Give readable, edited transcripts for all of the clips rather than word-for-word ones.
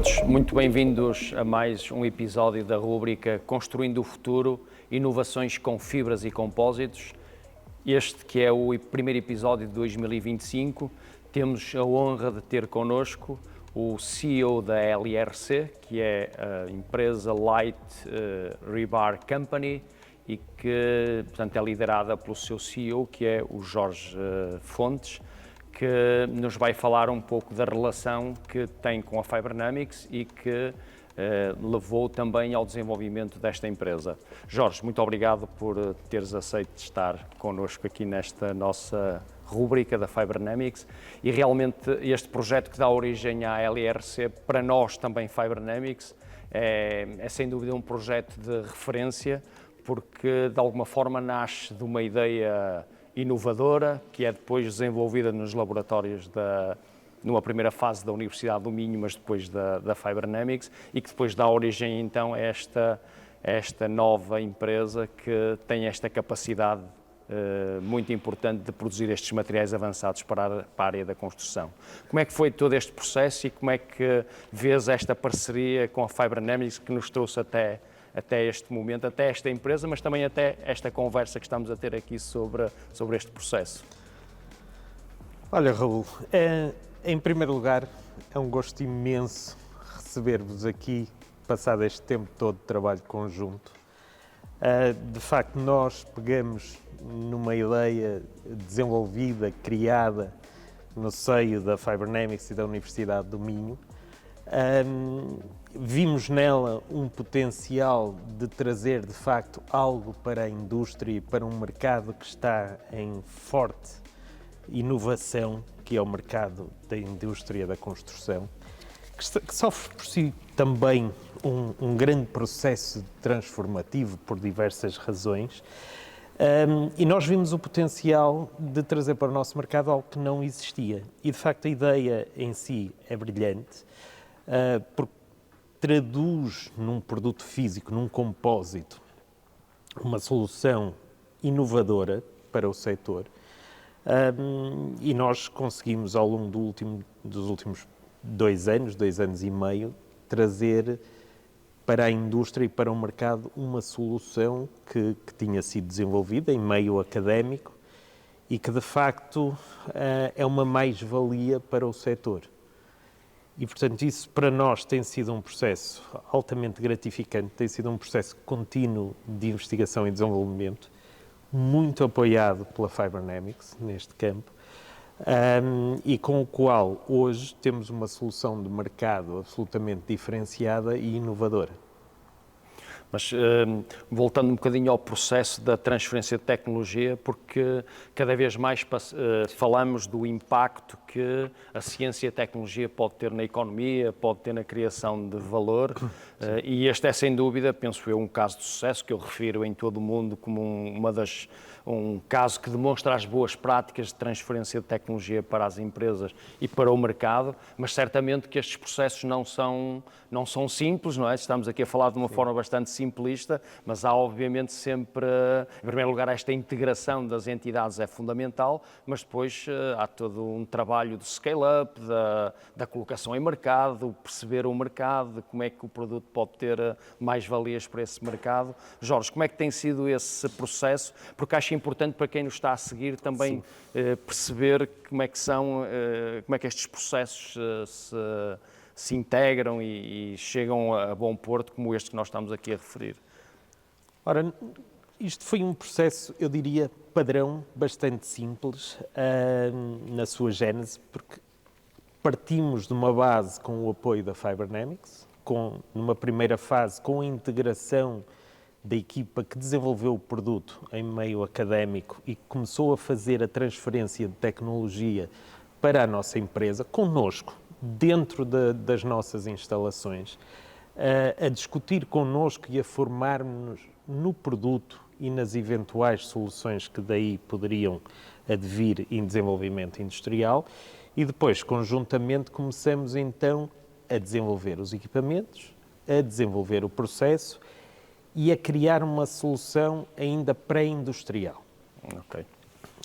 todos, muito bem-vindos a mais um episódio da rúbrica Construindo o Futuro, Inovações com Fibras e Compósitos. Este que é o primeiro episódio de 2025, temos a honra de ter connosco o CEO da LRC, que é a empresa Light Rebar Company e que, portanto, é liderada pelo seu CEO, que é o Jorge Fontes, que nos vai falar um pouco da relação que tem com a Fibernamics e que levou também ao desenvolvimento desta empresa. Jorge, muito obrigado por teres aceito estar connosco aqui nesta nossa rúbrica da Fibernamics e realmente este projeto que dá origem à LRC, para nós também Fibernamics, é sem dúvida um projeto de referência porque de alguma forma nasce de uma ideia inovadora, que é depois desenvolvida nos laboratórios numa primeira fase da Universidade do Minho, mas depois da Fibernamics, e que depois dá origem então a esta nova empresa que tem esta capacidade muito importante de produzir estes materiais avançados para a área da construção. Como é que foi todo este processo e como é que vês esta parceria com a Fibernamics que nos trouxe até este momento, até esta empresa, mas também até esta conversa que estamos a ter aqui sobre este processo? Olha, Raul, em primeiro lugar, é um gosto imenso receber-vos aqui, passado este tempo todo de trabalho conjunto. De facto, nós pegamos numa ideia desenvolvida, criada no seio da Fibernamics e da Universidade do Minho. Vimos nela um potencial de trazer, de facto, algo para a indústria e para um mercado que está em forte inovação, que é o mercado da indústria da construção, que sofre por si também um grande processo transformativo por diversas razões. E nós vimos o potencial de trazer para o nosso mercado algo que não existia. E, de facto, a ideia em si é brilhante, porque traduz num produto físico, num compósito, uma solução inovadora para o setor. E nós conseguimos, ao longo dos últimos 2 anos e meio, trazer para a indústria e para o mercado uma solução que tinha sido desenvolvida em meio académico e que, de facto, é uma mais-valia para o setor. E, portanto, isso para nós tem sido um processo altamente gratificante, tem sido um processo contínuo de investigação e desenvolvimento, muito apoiado pela Fibernamics neste campo, e com o qual hoje temos uma solução de mercado absolutamente diferenciada e inovadora. Mas voltando um bocadinho ao processo da transferência de tecnologia, porque cada vez mais falamos do impacto que a ciência e a tecnologia pode ter na economia, pode ter na criação de valor, e este é sem dúvida, penso eu, um caso de sucesso que eu refiro em todo o mundo como um caso que demonstra as boas práticas de transferência de tecnologia para as empresas e para o mercado, mas certamente que estes processos não são simples, não é? Estamos aqui a falar de uma forma bastante simplista, mas há obviamente sempre, em primeiro lugar, esta integração das entidades é fundamental, mas depois há todo um trabalho de scale-up, da colocação em mercado, perceber o mercado, como é que o produto pode ter mais-valias para esse mercado. Jorge, como é que tem sido esse processo? Porque acho importante para quem nos está a seguir também perceber como é que estes processos se integram e chegam a bom porto, como este que nós estamos aqui a referir. Ora, isto foi um processo, eu diria, padrão, bastante simples na sua gênese, porque partimos de uma base com o apoio da Fibernamics, numa primeira fase com a integração da equipa que desenvolveu o produto em meio académico e que começou a fazer a transferência de tecnologia para a nossa empresa, connosco, dentro das nossas instalações, a discutir connosco e a formar-nos no produto e nas eventuais soluções que daí poderiam advir em desenvolvimento industrial, e depois, conjuntamente, começamos então a desenvolver os equipamentos, a desenvolver o processo e a criar uma solução ainda pré-industrial. Okay.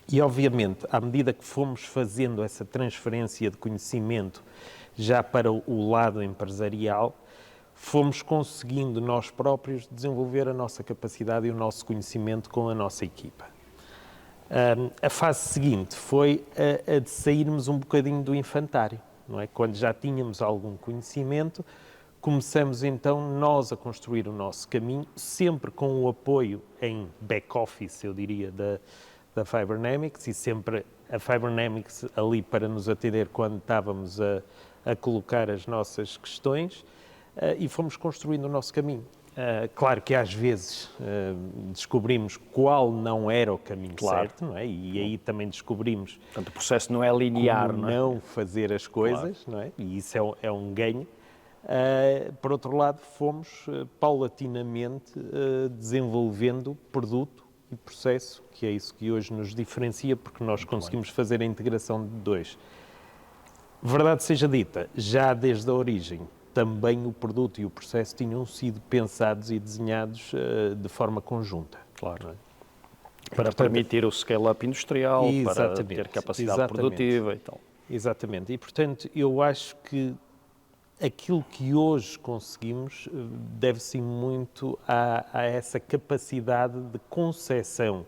E, obviamente, à medida que fomos fazendo essa transferência de conhecimento já para o lado empresarial, fomos conseguindo nós próprios desenvolver a nossa capacidade e o nosso conhecimento com a nossa equipa. A fase seguinte foi a de sairmos um bocadinho do infantário, não é? Quando já tínhamos algum conhecimento, começamos então nós a construir o nosso caminho, sempre com o apoio em back-office, eu diria, da Fibernamics, e sempre a Fibernamics ali para nos atender quando estávamos a colocar as nossas questões, e fomos construindo o nosso caminho. Claro que às vezes descobrimos qual não era o caminho certo, não é? E aí também descobrimos... Portanto, o processo não é linear, como não é? não fazer as coisas, não é? E isso é um ganho. Por outro lado, fomos paulatinamente desenvolvendo produto e processo, que é isso que hoje nos diferencia, porque nós conseguimos fazer a integração de dois. Verdade seja dita, já desde a origem, também o produto e o processo tinham sido pensados e desenhados de forma conjunta. Claro. Para permitir o scale-up industrial, para ter capacidade produtiva e tal. Exatamente. E, portanto, eu acho que aquilo que hoje conseguimos deve-se muito a essa capacidade de concepção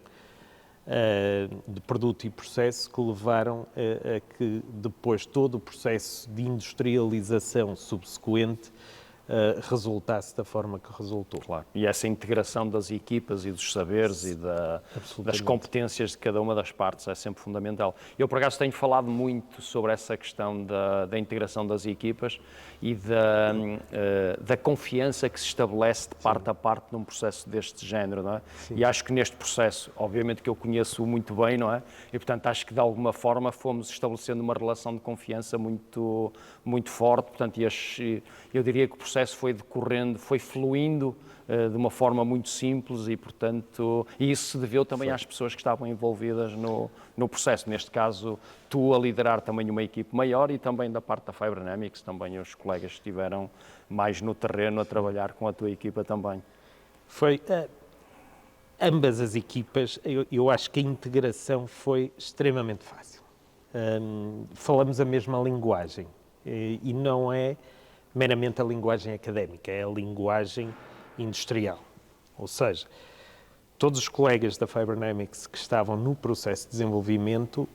de produto e processo que levaram a que depois todo o processo de industrialização subsequente resultasse da forma que resultou. Claro. E essa integração das equipas e dos saberes e das competências de cada uma das partes é sempre fundamental. Eu, por acaso, tenho falado muito sobre essa questão da integração das equipas e da confiança que se estabelece de parte a parte num processo deste género, não é? E acho que neste processo, obviamente que eu conheço muito bem, não é? E, portanto, acho que de alguma forma fomos estabelecendo uma relação de confiança muito, muito forte, portanto, eu diria que o processo foi decorrendo, foi fluindo de uma forma muito simples e, portanto, isso se deveu também às pessoas que estavam envolvidas no processo. Neste caso, tu a liderar também uma equipe maior e também da parte da Fibernamics, também os colegas que estiveram mais no terreno a trabalhar com a tua equipa também. Foi ambas as equipas, eu acho que a integração foi extremamente fácil. Falamos a mesma linguagem e não é meramente a linguagem académica, é a linguagem industrial. Ou seja, todos os colegas da Fibernamics que estavam no processo de desenvolvimento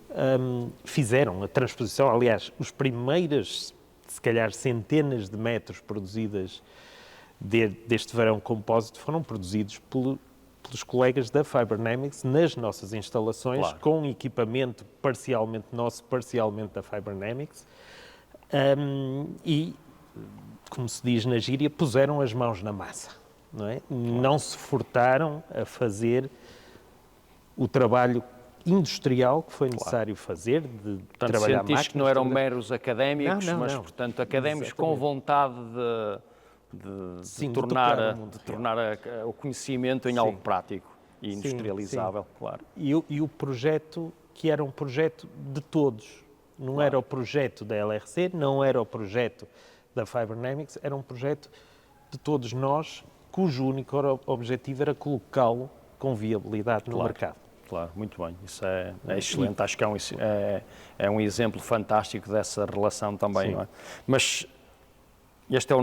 fizeram a transposição. Aliás, os primeiros, se calhar, centenas de metros produzidas deste varão compósito foram produzidos pelos colegas da Fibernamics nas nossas instalações, claro, com equipamento parcialmente nosso, parcialmente da Fibernamics, e, como se diz na gíria, puseram as mãos na massa, não é? Não se furtaram a fazer o trabalho industrial que foi necessário fazer, de portanto, trabalhar máquinas. Sentiste que não eram meros académicos, não, mas, portanto, académicos com vontade de tornar o conhecimento em algo prático e industrializável, claro. E o projeto, que era um projeto de todos, não era o projeto da LRC, não era o projeto da Fibernamics, era um projeto de todos nós, cujo único objetivo era colocá-lo com viabilidade no mercado. Claro, muito bem, isso é excelente, acho que é um exemplo fantástico dessa relação também, não é? Mas este é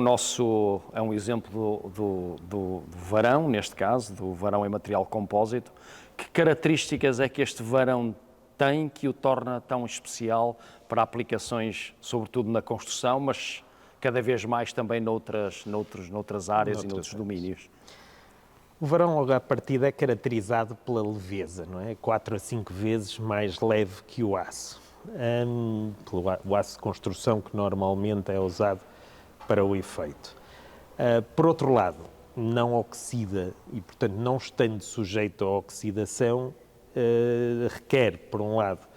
um exemplo do varão, neste caso, do varão em material compósito. Que características é que este varão tem que o torna tão especial para aplicações, sobretudo na construção, mas cada vez mais também noutras áreas e noutros domínios? O varão, logo à partida, é caracterizado pela leveza, não é? 4 a 5 vezes mais leve que o aço. O aço de construção que normalmente é usado para o efeito. Por outro lado, não oxida e, portanto, não estando sujeito à oxidação, requer, por um lado,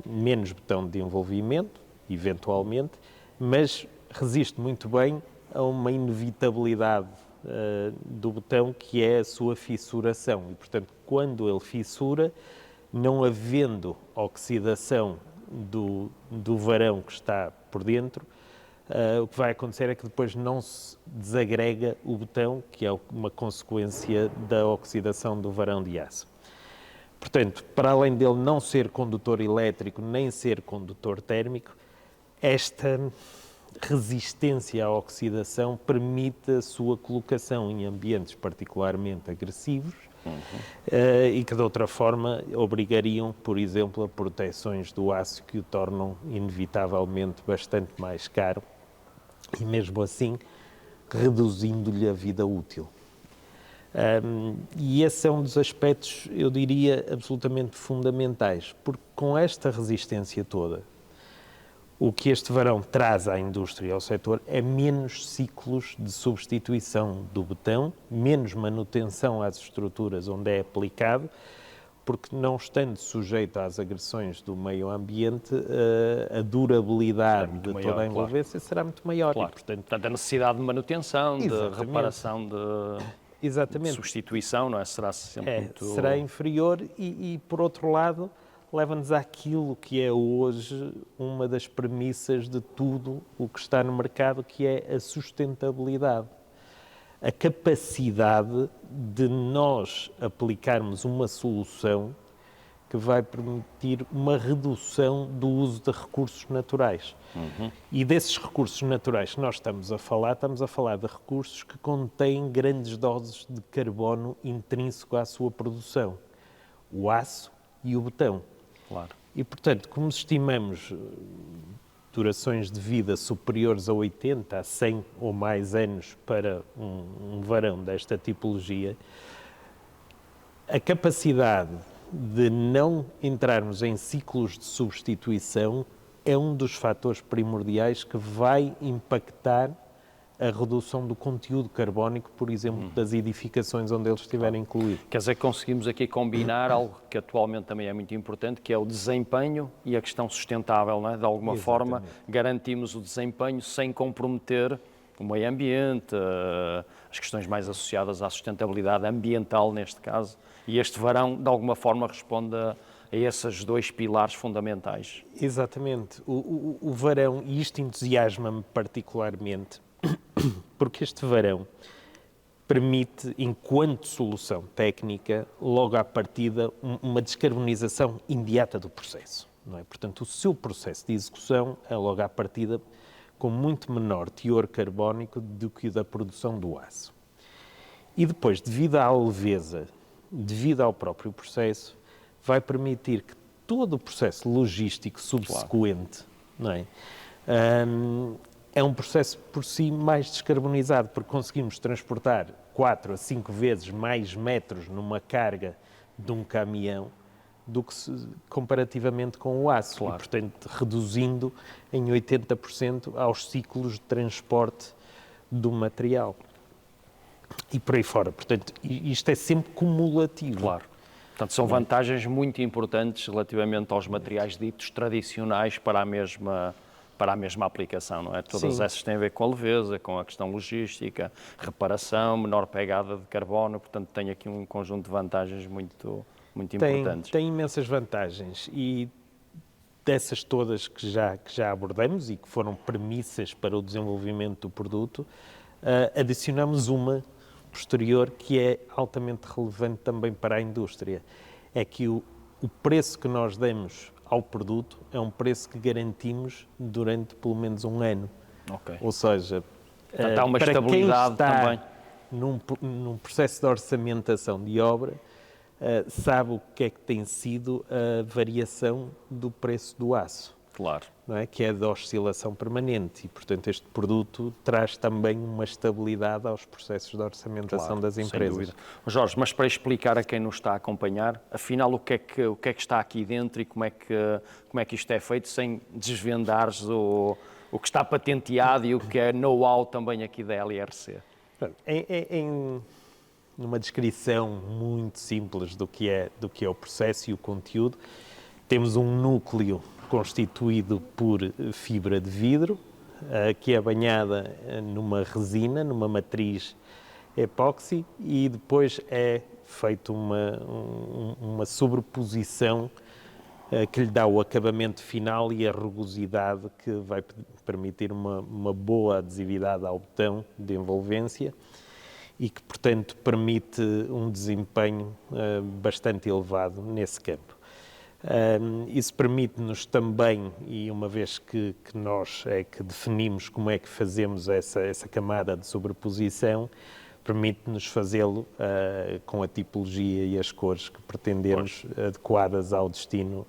menos botão de envolvimento, eventualmente, mas resiste muito bem a uma inevitabilidade do botão, que é a sua fissuração. E, portanto, quando ele fissura, não havendo oxidação do varão que está por dentro, o que vai acontecer é que depois não se desagrega o botão, que é uma consequência da oxidação do varão de aço. Portanto, para além dele não ser condutor elétrico nem ser condutor térmico, esta resistência à oxidação permite a sua colocação em ambientes particularmente agressivos e que de outra forma obrigariam, por exemplo, a proteções do aço que o tornam inevitavelmente bastante mais caro e mesmo assim reduzindo-lhe a vida útil. E esse é um dos aspectos, eu diria, absolutamente fundamentais, porque com esta resistência toda, o que este varão traz à indústria e ao setor é menos ciclos de substituição do betão, menos manutenção às estruturas onde é aplicado, porque não estando sujeito às agressões do meio ambiente, a durabilidade de toda a envolvência será muito maior. Claro. E, portanto, a necessidade de manutenção, de reparação, de substituição, não é? Será sempre muito... Será inferior e, por outro lado, leva-nos àquilo que é hoje uma das premissas de tudo o que está no mercado, que é a sustentabilidade. A capacidade de nós aplicarmos uma solução que vai permitir uma redução do uso de recursos naturais. E desses recursos naturais que nós estamos a falar de recursos que contêm grandes doses de carbono intrínseco à sua produção. O aço e o betão. Claro. E, portanto, como estimamos durações de vida superiores a 80, a 100 ou mais anos para um varão desta tipologia, a capacidade de não entrarmos em ciclos de substituição é um dos fatores primordiais que vai impactar a redução do conteúdo carbónico, por exemplo, das edificações onde ele estiver incluído. Quer dizer que conseguimos aqui combinar algo que atualmente também é muito importante, que é o desempenho e a questão sustentável, não é? De alguma forma, garantimos o desempenho sem comprometer o meio ambiente, as questões mais associadas à sustentabilidade ambiental, neste caso, e este varão, de alguma forma, responde a esses dois pilares fundamentais. Exatamente. O varão, e isto entusiasma-me particularmente, porque este varão permite, enquanto solução técnica, logo à partida, uma descarbonização imediata do processo, não é? Portanto, o seu processo de execução é logo à partida com muito menor teor carbónico do que o da produção do aço. E depois, devido à leveza, devido ao próprio processo, vai permitir que todo o processo logístico subsequente, não é? É um processo por si mais descarbonizado, porque conseguimos transportar 4 a 5 vezes mais metros numa carga de um caminhão do que comparativamente com o aço. Claro. E, portanto, reduzindo em 80% aos ciclos de transporte do material. E por aí fora. Portanto, isto é sempre cumulativo. Claro. Portanto, são vantagens muito importantes relativamente aos materiais ditos tradicionais para a mesma aplicação, não é? Todas essas têm a ver com a leveza, com a questão logística, reparação, menor pegada de carbono, portanto tem aqui um conjunto de vantagens muito importantes. Tem imensas vantagens e dessas todas que já abordamos e que foram premissas para o desenvolvimento do produto, adicionamos uma posterior que é altamente relevante também para a indústria, é que o preço que nós damos ao produto é um preço que garantimos durante pelo menos um ano. Okay. Ou seja, portanto, há uma para estabilidade quem está também. Num processo de orçamentação de obra, sabe o que é que tem sido a variação do preço do aço. Claro. Não é? Que é de oscilação permanente e, portanto, este produto traz também uma estabilidade aos processos de orçamentação das empresas. Sem dúvida. Jorge, mas para explicar a quem nos está a acompanhar, afinal, o que é que está aqui dentro e como é que isto é feito, sem desvendares o que está patenteado e o que é know-how também aqui da LRC? Numa descrição muito simples do que é o processo e o conteúdo, temos um núcleo constituído por fibra de vidro, que é banhada numa resina, numa matriz epóxi, e depois é feita uma sobreposição que lhe dá o acabamento final e a rugosidade que vai permitir uma boa adesividade ao betão de envolvência e que, portanto, permite um desempenho bastante elevado nesse campo. Isso permite-nos também, e uma vez que nós é que definimos como é que fazemos essa camada de sobreposição, permite-nos fazê-lo com a tipologia e as cores que pretendemos adequadas ao destino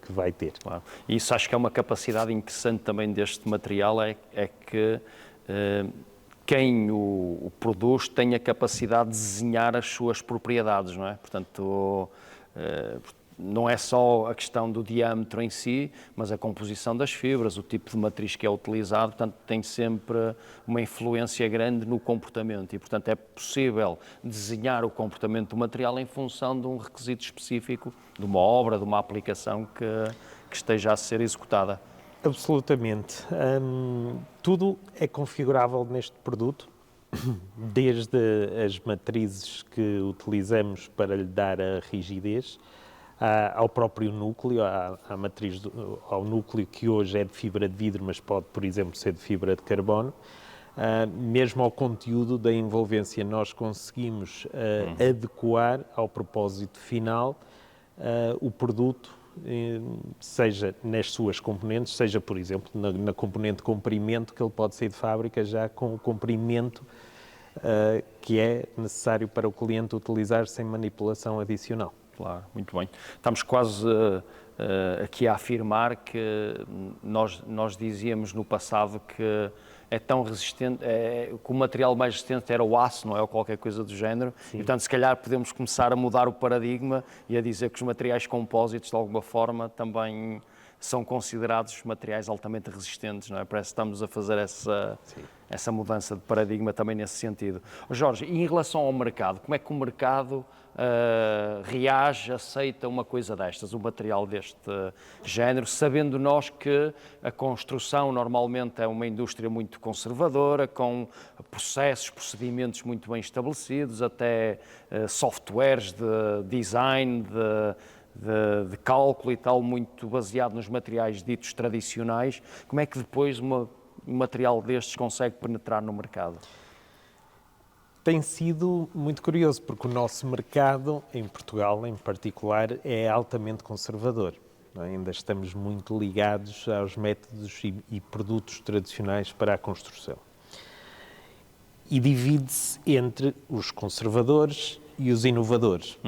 que vai ter. Claro. E isso acho que é uma capacidade interessante também deste material, é que quem o produz tem a capacidade de desenhar as suas propriedades, não é? Portanto, não é só a questão do diâmetro em si, mas a composição das fibras, o tipo de matriz que é utilizado, portanto, tem sempre uma influência grande no comportamento e, portanto, é possível desenhar o comportamento do material em função de um requisito específico, de uma obra, de uma aplicação que esteja a ser executada. Absolutamente. Tudo é configurável neste produto, desde as matrizes que utilizamos para lhe dar a rigidez, ao próprio núcleo, à matriz, ao núcleo que hoje é de fibra de vidro, mas pode, por exemplo, ser de fibra de carbono. Mesmo ao conteúdo da envolvência, nós conseguimos adequar ao propósito final o produto, seja nas suas componentes, seja, por exemplo, na componente comprimento, que ele pode sair de fábrica já com o comprimento que é necessário para o cliente utilizar sem manipulação adicional. Claro, muito bem. Estamos quase aqui a afirmar que nós dizíamos no passado que é tão resistente, que o material mais resistente era o aço, não é? Ou qualquer coisa do género. Sim. E, portanto, se calhar podemos começar a mudar o paradigma e a dizer que os materiais compósitos, de alguma forma, também são considerados materiais altamente resistentes, não é? Parece que estamos a fazer essa mudança de paradigma também nesse sentido. Jorge, e em relação ao mercado, como é que o mercado reage, aceita uma coisa destas, um material deste género, sabendo nós que a construção normalmente é uma indústria muito conservadora, com procedimentos muito bem estabelecidos, até softwares de design, de cálculo e tal, muito baseado nos materiais ditos tradicionais. Como é que depois um material destes consegue penetrar no mercado? Tem sido muito curioso, porque o nosso mercado, em Portugal em particular, é altamente conservador. Ainda estamos muito ligados aos métodos e produtos tradicionais para a construção. E divide-se entre os conservadores e os inovadores.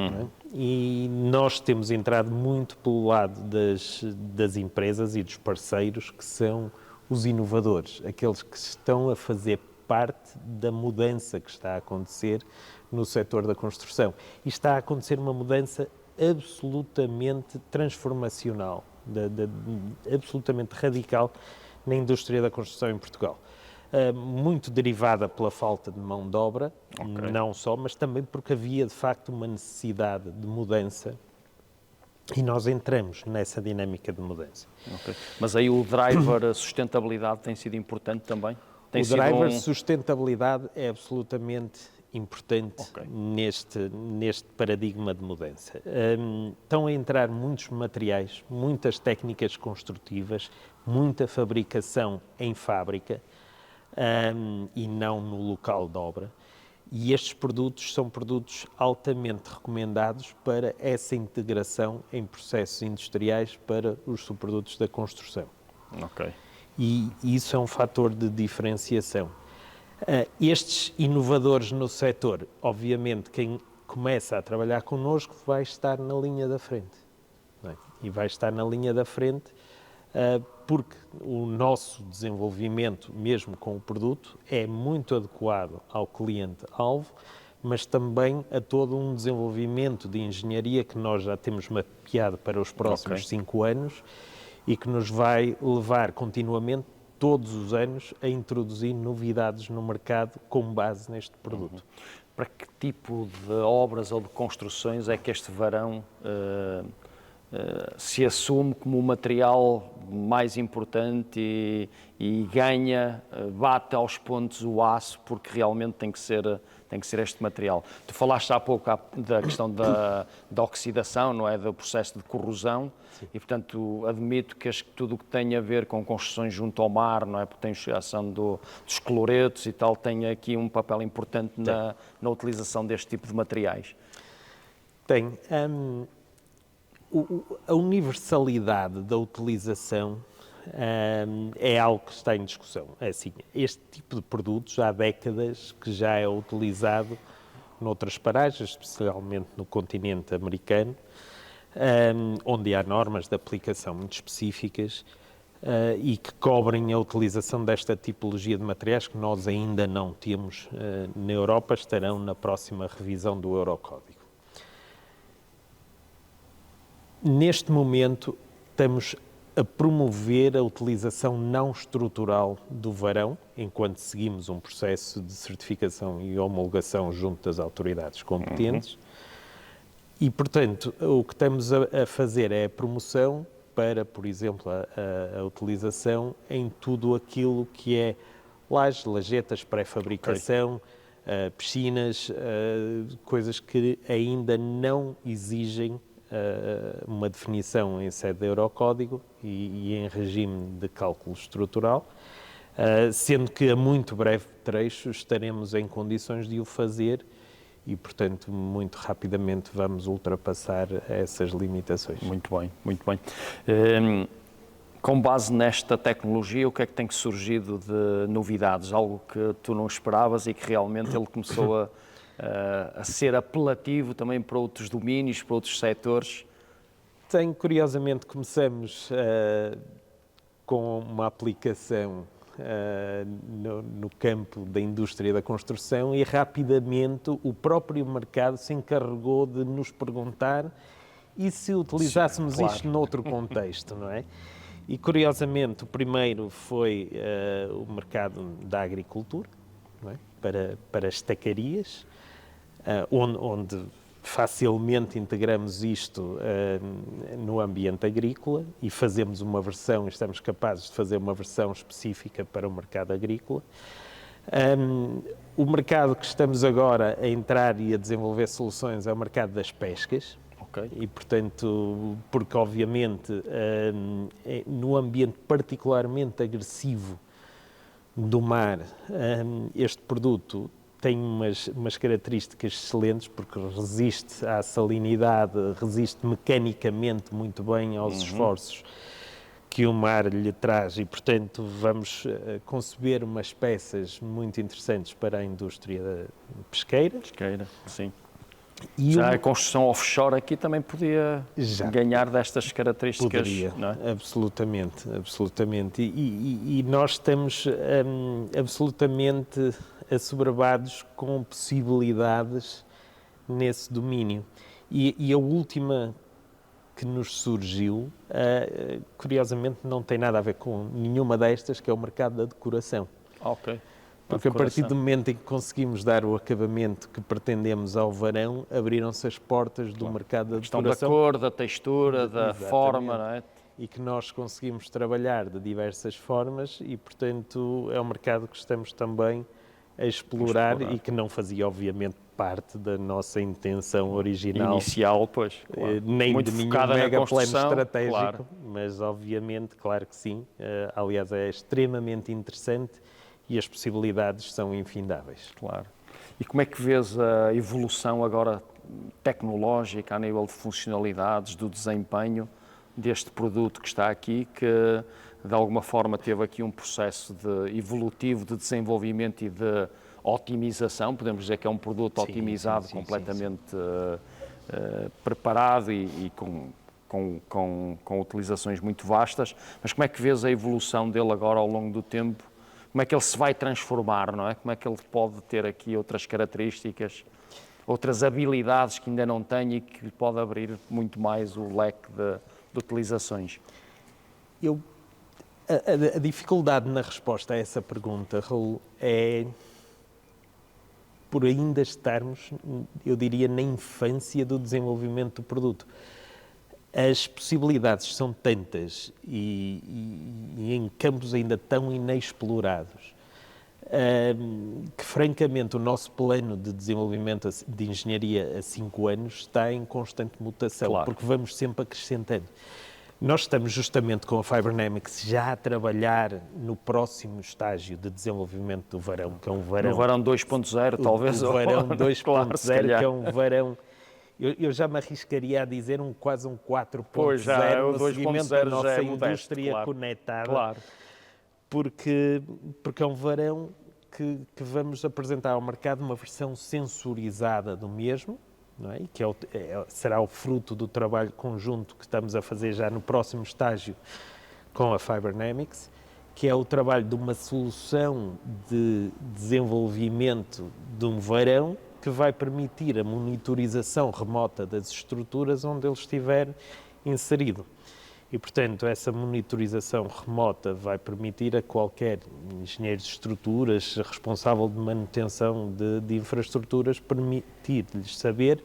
E nós temos entrado muito pelo lado das empresas e dos parceiros que são os inovadores, aqueles que estão a fazer parte da mudança que está a acontecer no setor da construção. E está a acontecer uma mudança absolutamente transformacional, absolutamente radical na indústria da construção em Portugal. Muito derivada pela falta de mão de obra, não só, mas também porque havia de facto uma necessidade de mudança e nós entramos nessa dinâmica de mudança. Mas aí o driver sustentabilidade tem sido importante também? O driver sustentabilidade é absolutamente importante neste paradigma de mudança. Estão a entrar muitos materiais, muitas técnicas construtivas, muita fabricação em fábrica e não no local de obra. E estes produtos são produtos altamente recomendados para essa integração em processos industriais para os subprodutos da construção. E isso é um fator de diferenciação. Estes inovadores no setor, obviamente, quem começa a trabalhar connosco vai estar na linha da frente. E vai estar na linha da frente porque o nosso desenvolvimento, mesmo com o produto, é muito adequado ao cliente-alvo, mas também a todo um desenvolvimento de engenharia que nós já temos mapeado para os próximos 5 anos e que nos vai levar continuamente, todos os anos, a introduzir novidades no mercado com base neste produto. Para que tipo de obras ou de construções é que este varão se assume como o material mais importante e ganha, bate aos pontos o aço, porque realmente tem que ser este material? Tu falaste há pouco da questão da oxidação, não é? Do processo de corrosão. Sim. E, portanto, admito que tudo o que tem a ver com construções junto ao mar, não é? Potenciação dos cloretos e tal, tem aqui um papel importante na utilização deste tipo de materiais. Tem. A universalidade da utilização é algo que está em discussão. É assim, este tipo de produtos há décadas que já é utilizado noutras paragens, especialmente no continente americano, onde há normas de aplicação muito específicas e que cobrem a utilização desta tipologia de materiais que nós ainda não temos na Europa, estarão na próxima revisão do Eurocódigo. Neste momento, estamos a promover a utilização não estrutural do varão, enquanto seguimos um processo de certificação e homologação junto das autoridades competentes. E, portanto, o que estamos a fazer é a promoção para, por exemplo, a utilização em tudo aquilo que é lajes, lajetas, pré-fabricação, piscinas, coisas que ainda não exigem uma definição em sede de Eurocódigo e em regime de cálculo estrutural, sendo que a muito breve trecho estaremos em condições de o fazer e, portanto, muito rapidamente vamos ultrapassar essas limitações. Muito bem, muito bem. Com base nesta tecnologia, o que é que tem surgido de novidades? Algo que tu não esperavas e que realmente ele começou a ser apelativo também para outros domínios, para outros setores? Curiosamente, começamos com uma aplicação no campo da indústria da construção e rapidamente o próprio mercado se encarregou de nos perguntar e se utilizássemos isto noutro contexto, não é? E curiosamente o primeiro foi o mercado da agricultura, não é? Para as tacarias, onde facilmente integramos isto no ambiente agrícola e fazemos uma versão, estamos capazes de fazer uma versão específica para o mercado agrícola. O mercado que estamos agora a entrar e a desenvolver soluções é o mercado das pescas. Okay. E, portanto, porque obviamente no ambiente particularmente agressivo do mar, este produto tem umas características excelentes, porque resiste à salinidade, resiste mecanicamente muito bem aos esforços que o mar lhe traz e, portanto, vamos conceber umas peças muito interessantes para a indústria pesqueira. Pesqueira, sim. E já a construção offshore aqui também podia ganhar destas características. Poderia, não é? Absolutamente, absolutamente. E nós estamos absolutamente assoberbados com possibilidades nesse domínio. E a última que nos surgiu, curiosamente, não tem nada a ver com nenhuma destas, que é o mercado da decoração. Ok. Porque a partir do momento em que conseguimos dar o acabamento que pretendemos ao varão, abriram-se as portas do mercado da decoração. A questão da cor, da textura, da forma, não é? E que nós conseguimos trabalhar de diversas formas e, portanto, é um mercado que estamos também a explorar e que não fazia, obviamente, parte da nossa intenção original. Inicial, pois. Claro. Nem muito de nenhum focada mega na plano estratégico, claro. Mas, obviamente, claro que sim. Aliás, é extremamente interessante e as possibilidades são infindáveis. Claro. E como é que vês a evolução agora tecnológica a nível de funcionalidades, do desempenho deste produto que está aqui, que de alguma forma teve aqui um processo evolutivo de desenvolvimento e de otimização, podemos dizer que é um produto otimizado, completamente preparado e com utilizações muito vastas, mas como é que vês a evolução dele agora ao longo do tempo? Como é que ele se vai transformar, não é? Como é que ele pode ter aqui outras características, outras habilidades que ainda não tem e que pode abrir muito mais o leque de utilizações? A dificuldade na resposta a essa pergunta, Raul, é por ainda estarmos, eu diria, na infância do desenvolvimento do produto. As possibilidades são tantas e em campos ainda tão inexplorados que, francamente, o nosso plano de desenvolvimento de engenharia a 5 anos está em constante mutação, claro. Porque vamos sempre acrescentando. Nós estamos justamente com a Fibronamics já a trabalhar no próximo estágio de desenvolvimento do varão, que é um varão... No varão 2.0, talvez. O varão 2.0, claro, que é um varão Eu já me arriscaria a dizer quase um 4.0 Pois já, o no seguimento 2.0 da já nossa é modesto, indústria claro. conectada, Claro. porque é um varão que vamos apresentar ao mercado uma versão sensorizada do mesmo, não é? E que será o fruto do trabalho conjunto que estamos a fazer já no próximo estágio com a Fibernamics, que é o trabalho de uma solução de desenvolvimento de um varão que vai permitir a monitorização remota das estruturas onde ele estiver inserido. E, portanto, essa monitorização remota vai permitir a qualquer engenheiro de estruturas, responsável de manutenção de infraestruturas, permitir-lhes saber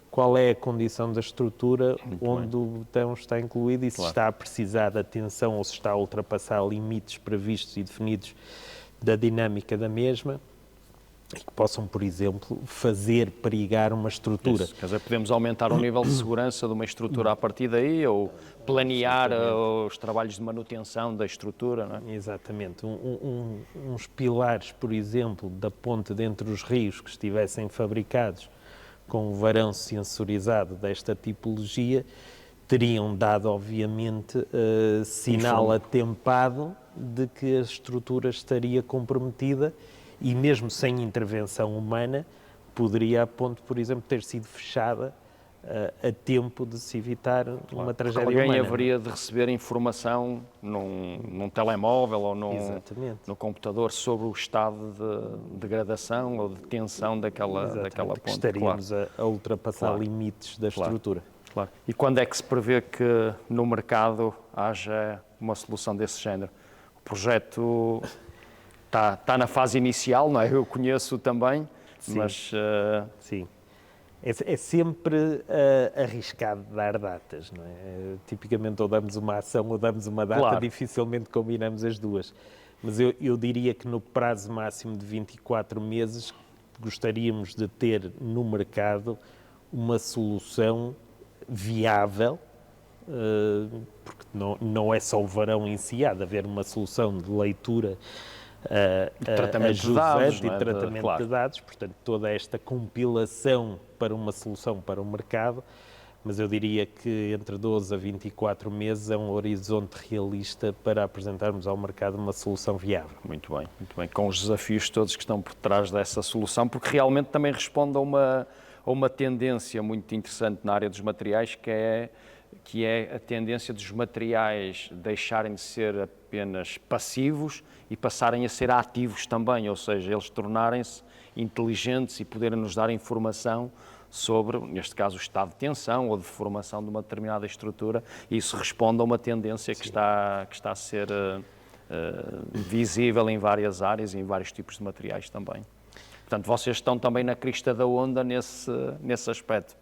qual é a condição da estrutura onde o botão está incluído e se está a precisar de atenção ou se está a ultrapassar limites previstos e definidos da dinâmica da mesma, e que possam, por exemplo, fazer perigar uma estrutura. Isso. Quer dizer, podemos aumentar o nível de segurança de uma estrutura a partir daí ou planear os trabalhos de manutenção da estrutura, não é? Exatamente. Uns pilares, por exemplo, da ponte de entre os rios que estivessem fabricados com o varão sensorizado desta tipologia, teriam dado, obviamente, sinal atempado de que a estrutura estaria comprometida e mesmo sem intervenção humana, poderia a ponte, por exemplo, ter sido fechada a tempo de se evitar uma tragédia alguém humana. Alguém haveria de receber informação num telemóvel ou no computador sobre o estado de degradação ou de tensão daquela ponte. Que estaríamos a ultrapassar limites da estrutura. Claro. E quando é que se prevê que no mercado haja uma solução desse género? O projeto está na fase inicial, não é? Eu conheço também, Sim. mas... Sim. É sempre arriscado dar datas, não é? Tipicamente ou damos uma ação ou damos uma data, dificilmente combinamos as duas. Mas eu diria que no prazo máximo de 24 meses gostaríamos de ter no mercado uma solução viável, porque não é só o varão em si, há de haver uma solução de leitura tratamento de dados, e tratamento de dados, portanto toda esta compilação para uma solução para o mercado, mas eu diria que entre 12 a 24 meses é um horizonte realista para apresentarmos ao mercado uma solução viável. Muito bem, com os desafios todos que estão por trás dessa solução, porque realmente também responde a uma tendência muito interessante na área dos materiais, que é a tendência dos materiais deixarem de ser apenas passivos e passarem a ser ativos também, ou seja, eles tornarem-se inteligentes e poderem nos dar informação sobre, neste caso, o estado de tensão ou de formação de uma determinada estrutura, e isso responde a uma tendência que está a ser visível em várias áreas e em vários tipos de materiais também. Portanto, vocês estão também na crista da onda nesse aspecto.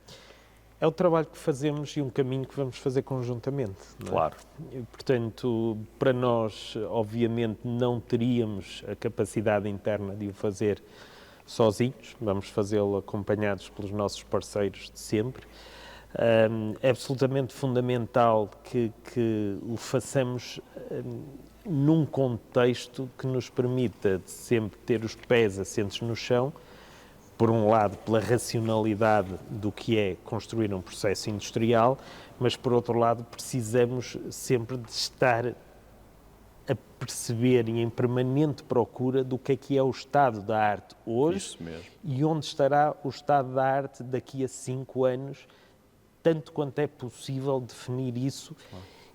É o trabalho que fazemos e um caminho que vamos fazer conjuntamente. Não é? Claro. E, portanto, para nós, obviamente, não teríamos a capacidade interna de o fazer sozinhos, vamos fazê-lo acompanhados pelos nossos parceiros de sempre. É absolutamente fundamental que o façamos num contexto que nos permita sempre ter os pés assentes no chão, por um lado, pela racionalidade do que é construir um processo industrial, mas, por outro lado, precisamos sempre de estar a perceber e em permanente procura do que é o estado da arte hoje e onde estará o estado da arte daqui a 5 anos, tanto quanto é possível definir isso.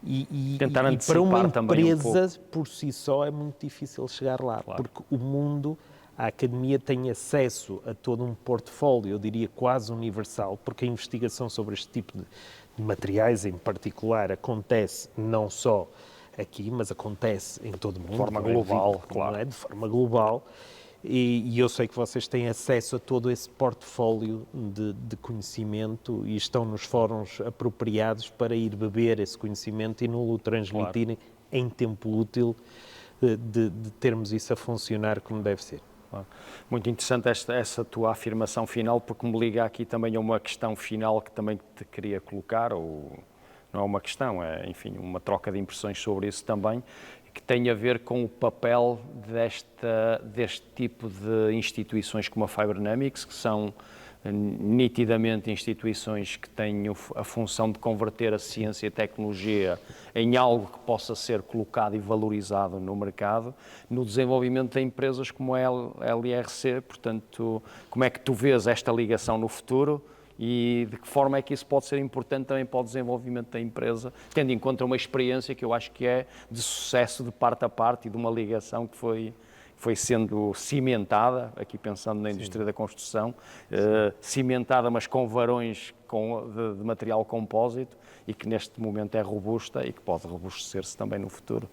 E para uma empresa, por si só, é muito difícil chegar lá, porque o mundo... A Academia tem acesso a todo um portfólio, eu diria quase universal, porque a investigação sobre este tipo de materiais em particular acontece não só aqui, mas acontece em todo o mundo. De forma global, claro. De forma global. E eu sei que vocês têm acesso a todo esse portfólio de conhecimento e estão nos fóruns apropriados para ir beber esse conhecimento e não o transmitirem em tempo útil de termos isso a funcionar como deve ser. Muito interessante essa tua afirmação final, porque me liga aqui também a uma questão final que também te queria colocar, ou não é uma questão, é, enfim, uma troca de impressões sobre isso também, que tem a ver com o papel deste tipo de instituições como a Fibernamics, que são nitidamente instituições que têm a função de converter a ciência e a tecnologia em algo que possa ser colocado e valorizado no mercado, no desenvolvimento de empresas como a LRC. Portanto, como é que tu vês esta ligação no futuro e de que forma é que isso pode ser importante também para o desenvolvimento da empresa, tendo em conta uma experiência que eu acho que é de sucesso de parte a parte e de uma ligação que foi sendo cimentada, aqui pensando na indústria da construção, cimentada, mas com varões de material compósito e que neste momento é robusta e que pode robustecer-se também no futuro.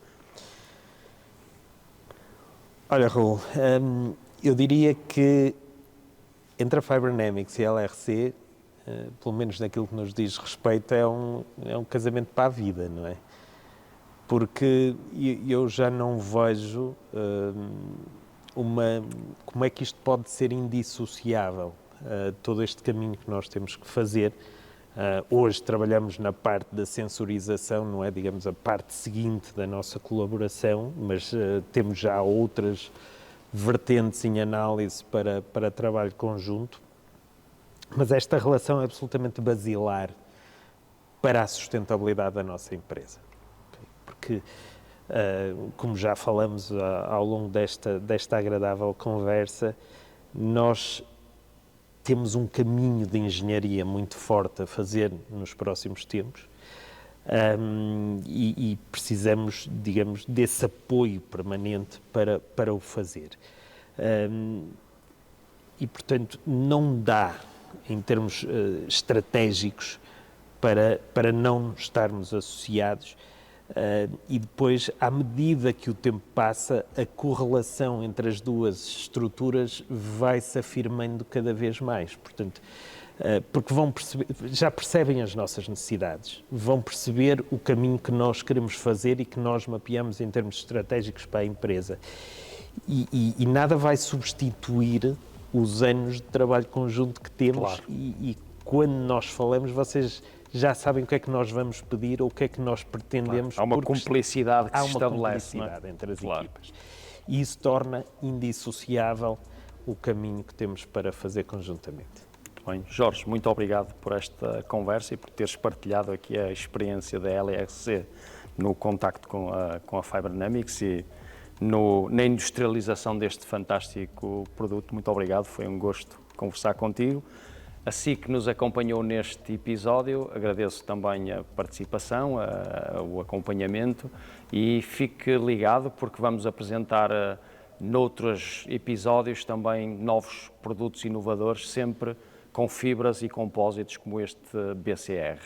Olha, Raul, eu diria que entre a Fibronamics e a LRC, pelo menos naquilo que nos diz respeito, é um casamento para a vida, não é? Porque eu já não vejo como é que isto pode ser indissociável, todo este caminho que nós temos que fazer. Hoje trabalhamos na parte da sensorização, não é, digamos, a parte seguinte da nossa colaboração, mas temos já outras vertentes em análise para trabalho conjunto. Mas esta relação é absolutamente basilar para a sustentabilidade da nossa empresa. Porque, como já falamos ao longo desta agradável conversa, nós temos um caminho de engenharia muito forte a fazer nos próximos tempos e precisamos, digamos, desse apoio permanente para o fazer. E, portanto, não dá, em termos estratégicos, para não estarmos associados. E depois, à medida que o tempo passa, a correlação entre as duas estruturas vai se afirmando cada vez mais. Portanto, porque já percebem as nossas necessidades, vão perceber o caminho que nós queremos fazer e que nós mapeamos em termos estratégicos para a empresa. E nada vai substituir os anos de trabalho conjunto que temos. Claro. E quando nós falamos, vocês já sabem o que é que nós vamos pedir ou o que é que nós pretendemos. Claro. Há uma cumplicidade que se estabelece. Há uma cumplicidade entre as equipas. E isso torna indissociável o caminho que temos para fazer conjuntamente. Muito bem. Jorge, muito obrigado por esta conversa e por teres partilhado aqui a experiência da LRC no contacto com a Fibronamics e na industrialização deste fantástico produto. Muito obrigado, foi um gosto conversar contigo. Assim que nos acompanhou neste episódio, agradeço também a participação, o acompanhamento e fique ligado porque vamos apresentar noutros episódios também novos produtos inovadores, sempre com fibras e compósitos como este BCR.